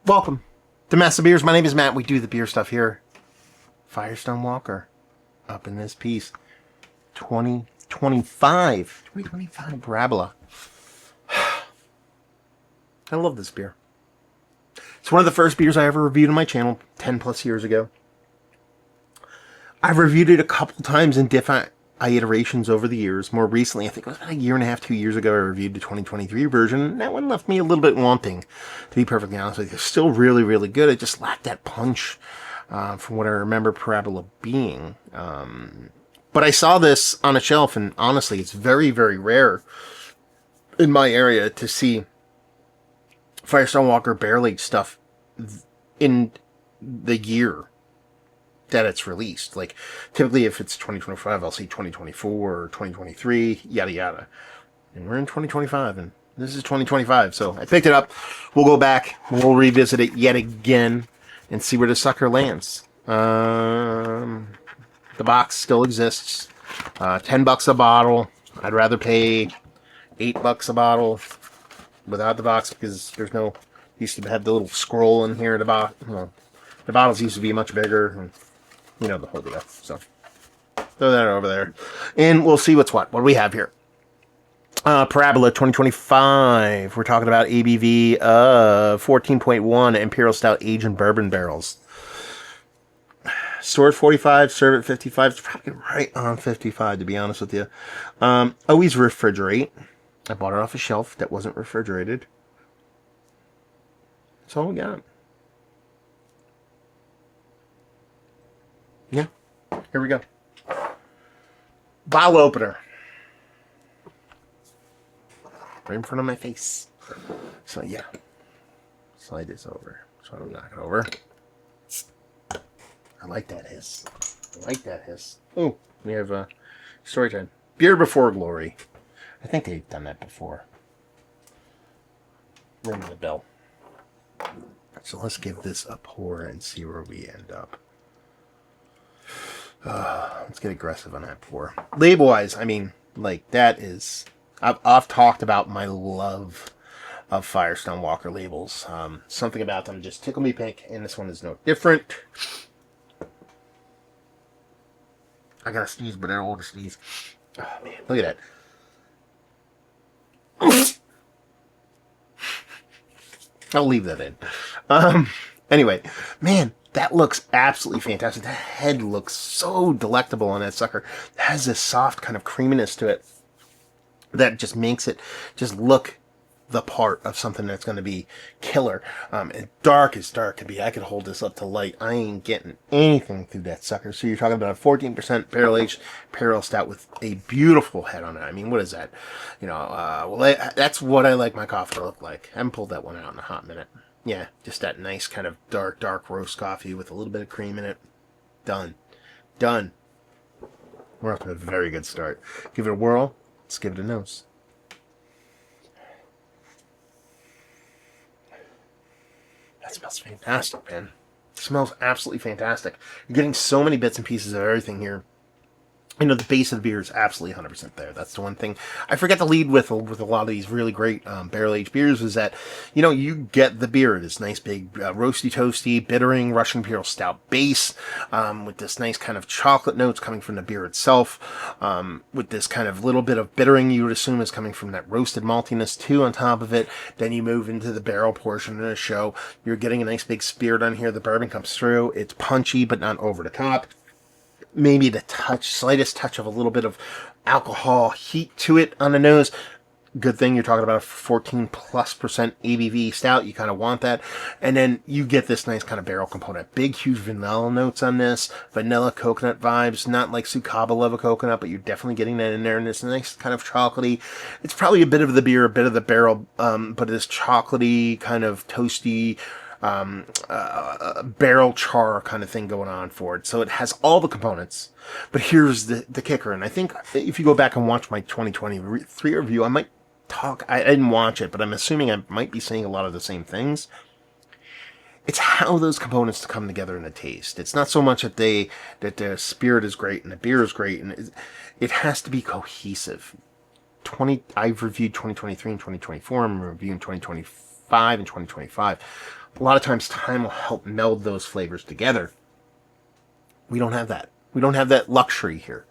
Welcome to Massive Beers. My name is Matt. We do the beer stuff here. Firestone Walker up in this piece. 2025 Parabola. I love this beer. It's one of the first beers I ever reviewed on my channel 10 plus years ago. I've reviewed it a couple times in different iterations over the years. More recently, I think it was about a year and a half, 2 years ago, I reviewed the 2023 version. That one left me a little bit wanting, to be perfectly honest with you. Still really, really good. It just lacked that punch from what I remember Parabola being. But I saw this on a shelf, and honestly, it's very, very rare in my area to see Firestone Walker barrel-aged stuff in the year that it's released. Like, typically if it's 2025, I'll see 2024 or 2023, yada yada. And we're in 2025, and this is 2025, so I picked it up. We'll go back, we'll revisit it yet again, and see where the sucker lands. The box still exists. $10 a bottle. I'd rather pay $8 a bottle without the box, because there's no... Used to have the little scroll in here at the bottom. Well, the bottles used to be much bigger, and you know the whole deal. So throw that over there, and we'll see what's what. What do we have here? Parabola 2025. We're talking about ABV of 14.1 Imperial Stout aged in bourbon barrels. Store at 45, serve at 55. It's probably right on 55, to be honest with you. Always refrigerate. I bought it off a shelf that wasn't refrigerated. That's all we got. Yeah, here we go. Bottle opener. Right in front of my face. So yeah. Slide this over. So I don't knock it over. I like that hiss. I like that hiss. Oh, we have story time. Beer Before Glory. I think they've done that before. Ring the bell. So let's give this a pour and see where we end up. Let's get aggressive on that pour. Label-wise, I mean, like, that is... I've talked about my love of Firestone Walker labels. Something about them just tickle me pink, and this one is no different. I gotta sneeze, but I don't want to sneeze. Oh, man, look at that. I'll leave that in. Anyway, man, that looks absolutely fantastic. That head looks so delectable on that sucker. It has this soft kind of creaminess to it that just makes it just look the part of something that's going to be killer. And dark as dark can be. I could hold this up to light. I ain't getting anything through that sucker. So you're talking about a 14% barrel-aged Imperial Stout with a beautiful head on it. I mean, what is that? You know, well, that's what I like my coffee to look like. I haven't pulled that one out in a hot minute. Yeah, just that nice kind of dark roast coffee with a little bit of cream in it. Done. Done. We're off to a very good start. Give it a whirl. Let's give it a nose. That smells fantastic, man. It smells absolutely fantastic. You're getting so many bits and pieces of everything here. You know, the base of the beer is absolutely 100% there. That's the one thing I forget to lead with a lot of these really great barrel-aged beers is that, you know, you get the beer, this nice big roasty, toasty, bittering Russian Imperial Stout base with this nice kind of chocolate notes coming from the beer itself, with this kind of little bit of bittering you would assume is coming from that roasted maltiness too on top of it. Then you move into the barrel portion of the show. You're getting a nice big spirit on here. The bourbon comes through. It's punchy, but not over the top. Maybe the slightest touch of a little bit of alcohol heat to it on the nose. Good thing you're talking about a 14+% ABV stout. You kind of want that. And then you get this nice kind of barrel component. Big, huge vanilla notes on this. Vanilla coconut vibes. Not like Sukaba love a coconut, but you're definitely getting that in there. And it's nice kind of chocolatey. It's probably a bit of the beer, a bit of the barrel, but it's chocolatey, kind of toasty, barrel char kind of thing going on for it. So it has all the components. But here's the kicker. And I think if you go back and watch my 2023 review, I might talk... I didn't watch it, but I'm assuming I might be saying a lot of the same things. It's how those components come together in the taste. It's not so much that the spirit is great and the beer is great. And it has to be cohesive. I've reviewed 2023 and 2024. I'm reviewing 2025 and 2025. A lot of times time will help meld those flavors together. We don't have that. We don't have that luxury here.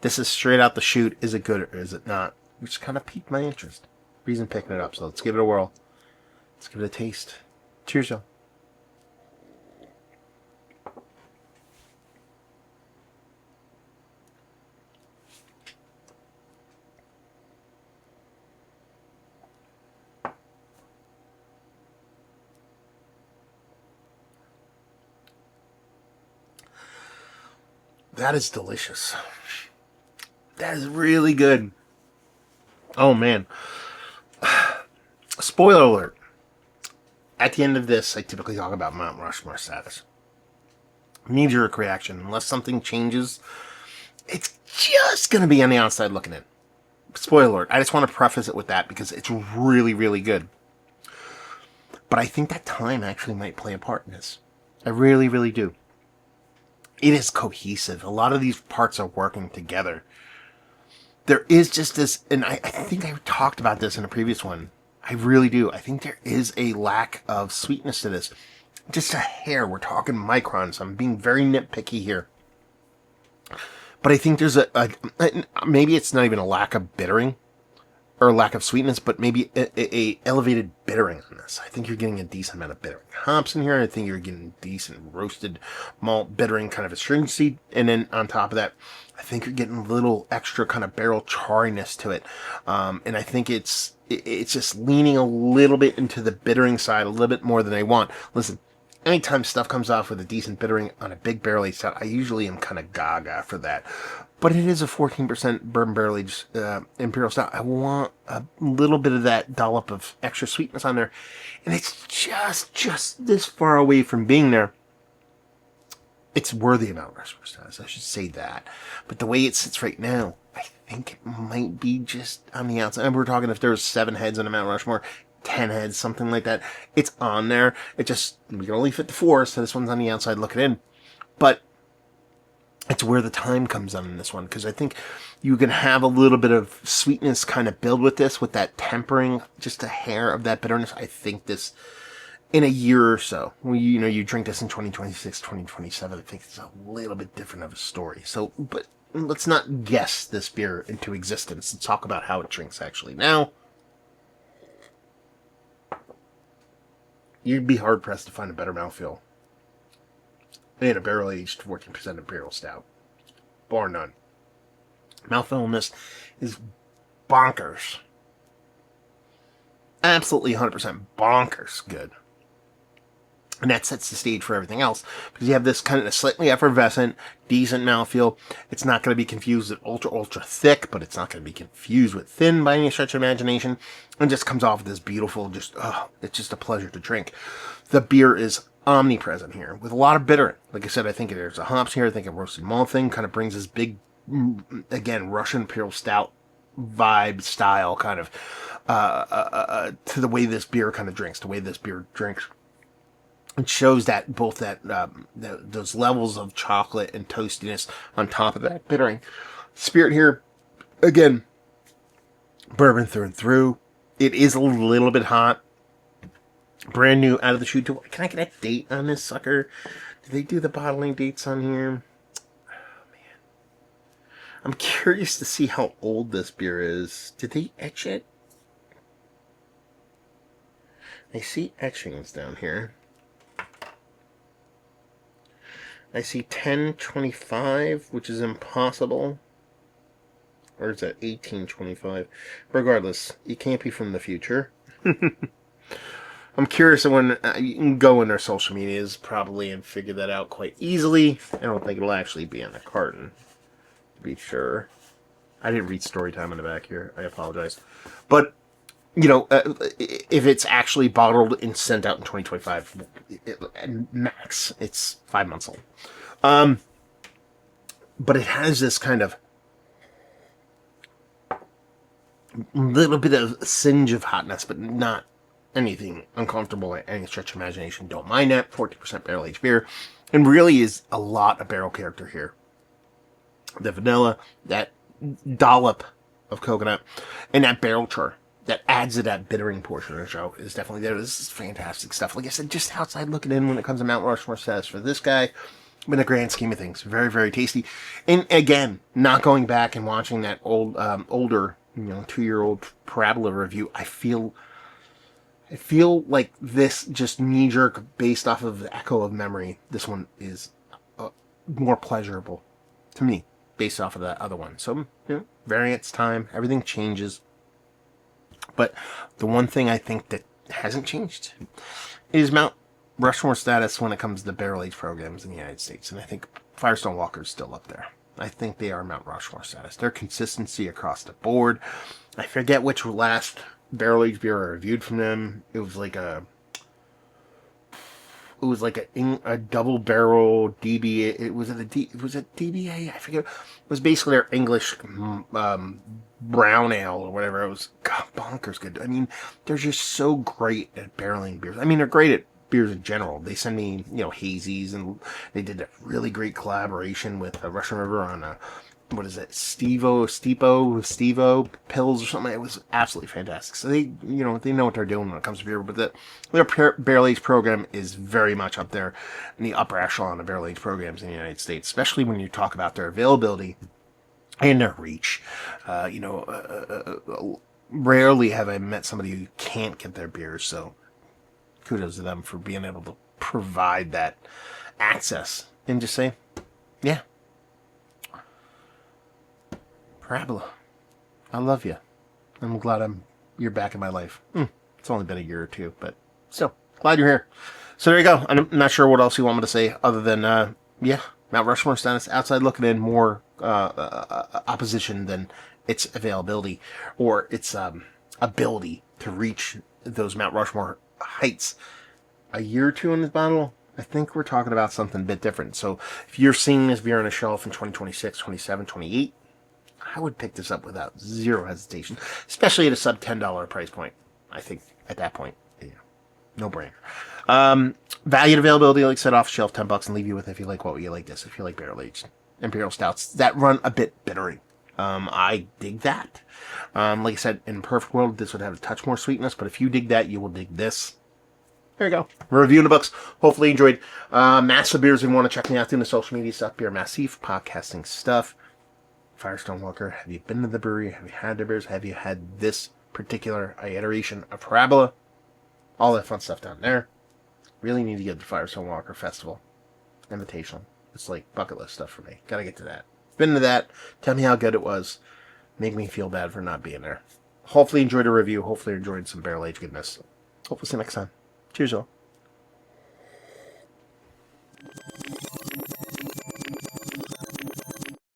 This is straight out the chute. Is it good or is it not? Which kind of piqued my interest. Reason picking it up. So let's give it a whirl. Let's give it a taste. Cheers, y'all. That is delicious. That is really good. Oh, man. Spoiler alert. At the end of this, I typically talk about Mount Rushmore status. Knee-jerk reaction. Unless something changes, it's just going to be on the outside looking in. Spoiler alert. I just want to preface it with that because it's really, really good. But I think that time actually might play a part in this. I really, really do. It is cohesive. A lot of these parts are working together. There is just this, and I think I talked about this in a previous one. I really do. I think there is a lack of sweetness to this. Just a hair. We're talking microns. I'm being very nitpicky here. But I think there's maybe it's not even a lack of bittering or a lack of sweetness, but maybe a elevated bittering on this. I think you're getting a decent amount of bittering hops in here. I think you're getting decent roasted malt bittering, kind of astringency. And then on top of that, I think you're getting a little extra kind of barrel charriness to it. And I think it's just leaning a little bit into the bittering side a little bit more than I want. Listen, anytime stuff comes off with a decent bittering on a big barrel aged stout, I usually am kind of gaga for that. But it is a 14% bourbon barrel aged Imperial stout. I want a little bit of that dollop of extra sweetness on there. And it's just this far away from being there. It's worthy of Mount Rushmore status, I should say that. But the way it sits right now, I think it might be just on the outside. And we're talking if there's 7 heads on a Mount Rushmore, 10 heads, something like that. It's on there. It just, we can only fit the 4, so this one's on the outside looking in. But it's where the time comes on in this one, because I think you can have a little bit of sweetness kind of build with this, with that tempering, just a hair of that bitterness. I think this, in a year or so, you drink this in 2026, 2027, I think it's a little bit different of a story. So, but let's not guess this beer into existence. Let's talk about how it drinks actually. Now, you'd be hard-pressed to find a better mouthfeel in a barrel-aged 14% Imperial Stout. Bar none. Mouthfeel in this is bonkers. Absolutely 100% bonkers good. And that sets the stage for everything else. Because you have this kind of slightly effervescent, decent mouthfeel. It's not going to be confused with ultra thick, but it's not going to be confused with thin by any stretch of imagination. And just comes off with this beautiful, it's just a pleasure to drink. The beer is omnipresent here, with a lot of bitter. Like I said, I think there's a hops here. I think a roasted malt thing kind of brings this big, again, Russian Imperial Stout vibe style kind of to the way this beer kind of drinks, the way this beer drinks. It shows that both those levels of chocolate and toastiness on top of that bittering. Spirit here, again, bourbon through and through. It is a little bit hot. Brand new out of the chute. Can I get a date on this sucker? Do they do the bottling dates on here? Oh, man. I'm curious to see how old this beer is. Did they etch it? I see etchings down here. I see 1025, which is impossible. Or is that 1825? Regardless, it can't be from the future. I'm curious when you can go in their social medias probably and figure that out quite easily. I don't think it'll actually be on the carton, to be sure. I didn't read story time on the back here. I apologize. But, if it's actually bottled and sent out in 2025, max, it's 5 months old. But it has this kind of little bit of singe of hotness, but not anything uncomfortable by any stretch of imagination. Don't mind that. 14% barrel aged beer. And really is a lot of barrel character here. The vanilla, that dollop of coconut, and that barrel char. that adds to that bittering portion of the show is definitely there. This is fantastic stuff. Like I said, just outside looking in when it comes to Mount Rushmore status for this guy. In the grand scheme of things, very, very tasty. And again, not going back and watching that older, 2-year-old Parabola review, I feel like this just knee-jerk based off of the echo of memory. This one is more pleasurable to me based off of that other one. So, variance, time, everything changes. But the one thing I think that hasn't changed is Mount Rushmore status when it comes to barrel age programs in the United States. And I think Firestone Walker's still up there. I think they are Mount Rushmore status. Their consistency across the board. I forget which last barrel age beer I reviewed from them. It was like a double barrel DBA. It was a DBA. I forget. It was basically their English brown ale or whatever. It was bonkers good. I mean, they're just so great at barreling beers. I mean, they're great at beers in general. They send me, hazies, and they did a really great collaboration with Russian River on Stevo pills or something. It was absolutely fantastic. So they know what they're doing when it comes to beer. But their barrel age program is very much up there in the upper echelon of barrel age programs in the United States, especially when you talk about their availability and their reach. Rarely have I met somebody who can't get their beers. So kudos to them for being able to provide that access and just say, yeah, Parabola, I love you. I'm glad you're back in my life. It's only been a year or two, but still, glad you're here. So there you go. I'm not sure what else you want me to say other than, Mount Rushmore status, outside looking in, more opposition than its availability or its ability to reach those Mount Rushmore heights. A year or two in this bottle, I think we're talking about something a bit different. So if you're seeing this beer on a shelf in 2026, 27, 28, I would pick this up without zero hesitation, especially at a sub $10 price point. I think at that point, no brainer. Value and availability, like I said, off the shelf, $10, and leave you with if you like what you like this, if you like barrel aged Imperial stouts that run a bit bittering. I dig that. Like I said, in a perfect world, this would have a touch more sweetness, but if you dig that, you will dig this. There you go. We're reviewing the books. Hopefully you enjoyed. Massive beers. If you want to check me out doing the social media stuff, Beer Massif, podcasting stuff. Firestone Walker, have you been to the brewery? Have you had their beers? Have you had this particular iteration of Parabola? All that fun stuff down there. Really need to get to the Firestone Walker Festival. Invitational. It's like bucket list stuff for me. Gotta get to that. Been to that. Tell me how good it was. Make me feel bad for not being there. Hopefully you enjoyed the review. Hopefully you enjoyed some barrel aged goodness. Hopefully see you next time. Cheers, y'all.